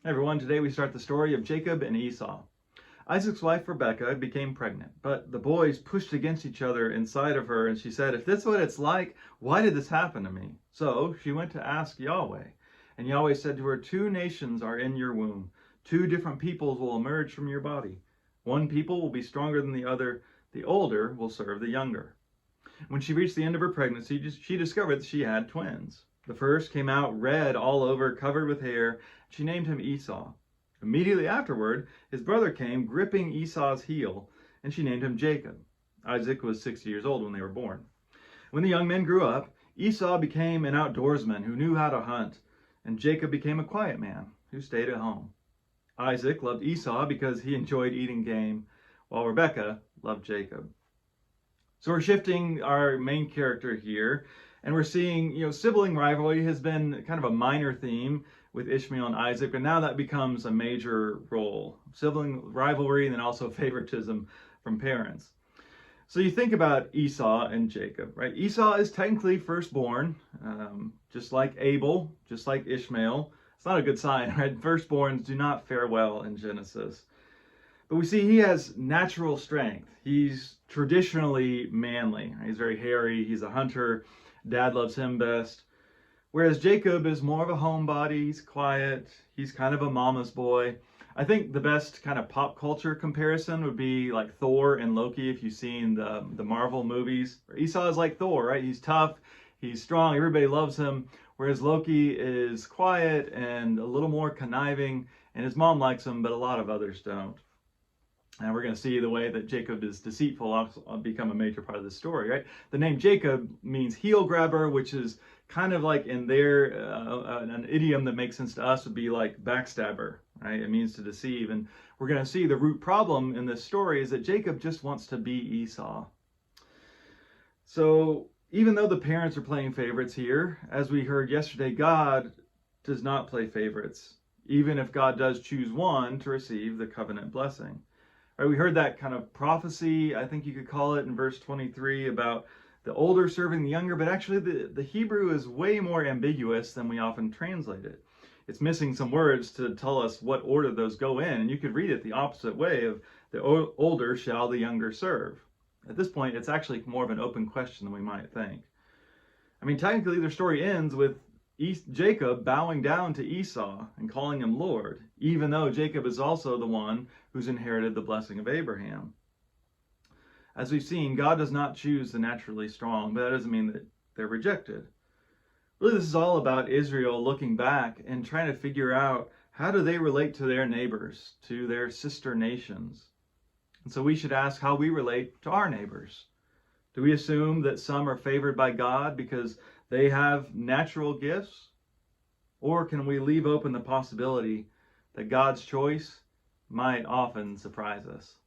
Hey everyone, today we start the story of Jacob and Esau. Isaac's wife Rebekah became pregnant, but the boys pushed against each other inside of her, and she said, "If this is what it's like, why did this happen to me?" So she went to ask Yahweh, and Yahweh said to her, "Two nations are in your womb. Two different peoples will emerge from your body. One people will be stronger than the other. The older will serve the younger." When she reached the end of her pregnancy, she discovered that she had twins. The first came out red all over, covered with hair. She named him Esau. Immediately afterward, his brother came, gripping Esau's heel, and she named him Jacob. Isaac was 60 years old when they were born. When the young men grew up, Esau became an outdoorsman who knew how to hunt, and Jacob became a quiet man who stayed at home. Isaac loved Esau because he enjoyed eating game, while Rebekah loved Jacob. So we're shifting our main character here, and we're seeing, sibling rivalry has been kind of a minor theme with Ishmael and Isaac, but now that becomes a major role. Sibling rivalry and then also favoritism from parents. So you think about Esau and Jacob, right? Esau is technically firstborn, just like Abel, just like Ishmael. It's not a good sign, right? Firstborns do not fare well in Genesis. But we see he has natural strength. He's traditionally manly. He's very hairy. He's a hunter. Dad loves him best. Whereas Jacob is more of a homebody. He's quiet. He's kind of a mama's boy. I think the best kind of pop culture comparison would be like Thor and Loki, if you've seen the Marvel movies. Esau is like Thor, right? He's tough. He's strong. Everybody loves him. Whereas Loki is quiet and a little more conniving. And his mom likes him, but a lot of others don't. And we're going to see the way that Jacob is deceitful also become a major part of the story, right? The name Jacob means heel grabber, which is kind of like in there, an idiom that makes sense to us would be like backstabber, right? It means to deceive. And we're going to see the root problem in this story is that Jacob just wants to be Esau. So even though the parents are playing favorites here, as we heard yesterday, God does not play favorites, even if God does choose one to receive the covenant blessing. Right, we heard that kind of prophecy, I think you could call it, in verse 23 about the older serving the younger, but actually the Hebrew is way more ambiguous than we often translate it. It's missing some words to tell us what order those go in, and you could read it the opposite way of the older shall the younger serve. At this point, it's actually more of an open question than we might think. I mean, technically their story ends with Jacob bowing down to Esau and calling him Lord, even though Jacob is also the one who's inherited the blessing of Abraham. As we've seen, God does not choose the naturally strong, but that doesn't mean that they're rejected. Really, this is all about Israel looking back and trying to figure out how do they relate to their neighbors, to their sister nations. And so we should ask how we relate to our neighbors. Do we assume that some are favored by God because they have natural gifts? Or can we leave open the possibility that God's choice might often surprise us?